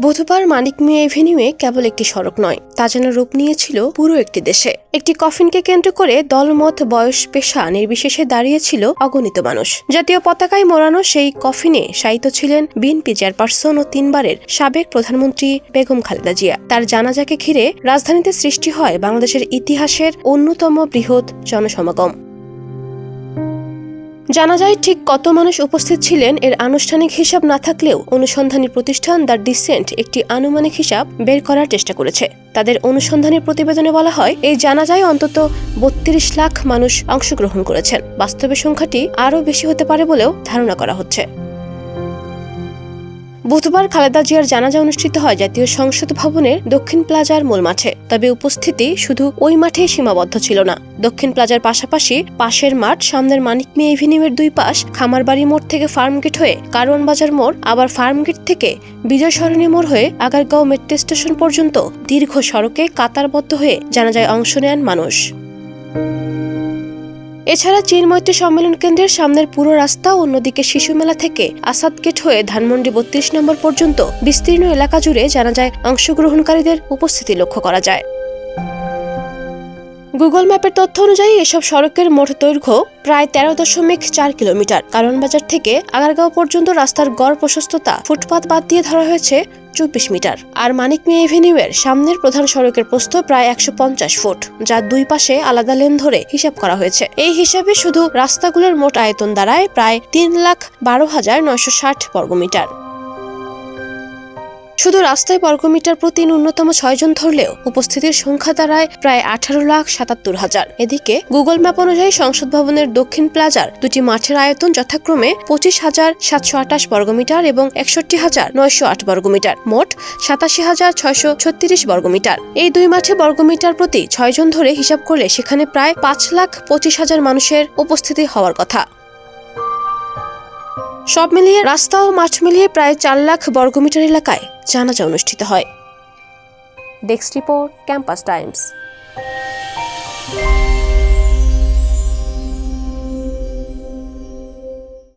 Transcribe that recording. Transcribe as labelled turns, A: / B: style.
A: বুধবার মানিক মিয়া এভিনিউয়ে কেবল একটি সড়ক নয়, তা যেন রূপ নিয়েছিল পুরো একটি দেশে। একটি কফিনকে কেন্দ্র করে দলমত, বয়স, পেশা নির্বিশেষে দাঁড়িয়েছিল অগণিত মানুষ। জাতীয় পতাকায় মোড়ানো সেই কফিনে শায়িত ছিলেন বিএনপি চেয়ারপারসন ও 3 বারের সাবেক প্রধানমন্ত্রী বেগম খালেদা জিয়া। তার জানাজাকে ঘিরে রাজধানীতে সৃষ্টি হয় বাংলাদেশের ইতিহাসের অন্যতম বৃহৎ জনসমাগম। জানা যায় ঠিক কত মানুষ উপস্থিত ছিলেন এর আনুষ্ঠানিক হিসাব না থাকলেও অনুসন্ধানী প্রতিষ্ঠান দ্য ডিসেন্ট একটি আনুমানিক হিসাব বের করার চেষ্টা করেছে। তাদের অনুসন্ধানী প্রতিবেদনে বলা হয়, এই জানাজায় অন্তত 32 লাখ মানুষ অংশগ্রহণ করেছেন। বাস্তবে সংখ্যাটি আরও বেশি হতে পারে বলেও ধারণা করা হচ্ছে। বুধবার খালেদা জিয়ার জানাজা অনুষ্ঠিত হয় জাতীয় সংসদ ভবনের দক্ষিণ প্লাজার মূল মাঠে। তবে উপস্থিতি শুধু ওই মাঠেই সীমাবদ্ধ ছিল না। দক্ষিণ প্লাজার পাশাপাশি পাশের মাঠ, সামনের মানিক মিয়া এভিনিউয়ের 2 পাশ, খামারবাড়ি মোড় থেকে ফার্মগেট হয়ে কারওয়ান বাজার মোড়, আবার ফার্মগেট থেকে বিজয় সরণি মোড় হয়ে আগারগাঁও মেট্রো স্টেশন পর্যন্ত দীর্ঘ সড়কে কাতারবদ্ধ হয়ে জানাজায় অংশ নেন মানুষ। এছাড়া চীন মৈত্রী সম্মেলন কেন্দ্রের সামনের পুরো রাস্তা, অন্যদিকে শিশু মেলা থেকে আসাদ গেট হয়ে ধানমন্ডি 32 নম্বর পর্যন্ত বিস্তীর্ণ এলাকা জুড়ে জানাজায় অংশগ্রহণকারীদের উপস্থিতি লক্ষ্য করা যায়। গুগল ম্যাপের তথ্য অনুযায়ী এসব সড়কের মোট দৈর্ঘ্য প্রায় 13.4 কিলোমিটার। কারওয়ান বাজার থেকে আগারগাঁও পর্যন্ত রাস্তার গড় প্রশস্ততা ফুটপাত বাদ দিয়ে ধরা হয়েছে 24 মিটার। আর মানিক মিয়া এভিনিউয়ের সামনের প্রধান সড়কের প্রস্থ প্রায় 150 ফুট, যা 2 পাশে আলাদা লেন ধরে হিসাব করা হয়েছে। এই হিসাবে শুধু রাস্তাগুলোর মোট আয়তন দাঁড়ায় প্রায় 3,12,960 বর্গমিটার। শুধু রাস্তায় বর্গমিটার প্রতি ন্যূনতম 6 জন ধরলেও উপস্থিতির সংখ্যা দাঁড়ায় প্রায় 18,77,000। এদিকে গুগল ম্যাপ অনুযায়ী সংসদ ভবনের দক্ষিণ প্লাজার 2টি মাঠের আয়তন যথাক্রমে 25,728 বর্গমিটার এবং 61,908 বর্গমিটার, মোট 87,636 বর্গমিটার। এই 2 মাঠে বর্গমিটার প্রতি 6 জন ধরে হিসাব করলে সেখানে প্রায় 5,25,000 মানুষের উপস্থিতি হওয়ার কথা। সব মিলিয়ে রাস্তা ও মাঠ মিলিয়ে প্রায় 4 লাখ বর্গমিটার এলাকায় জানাজা অনুষ্ঠিত হয়। Desk report, campus Times.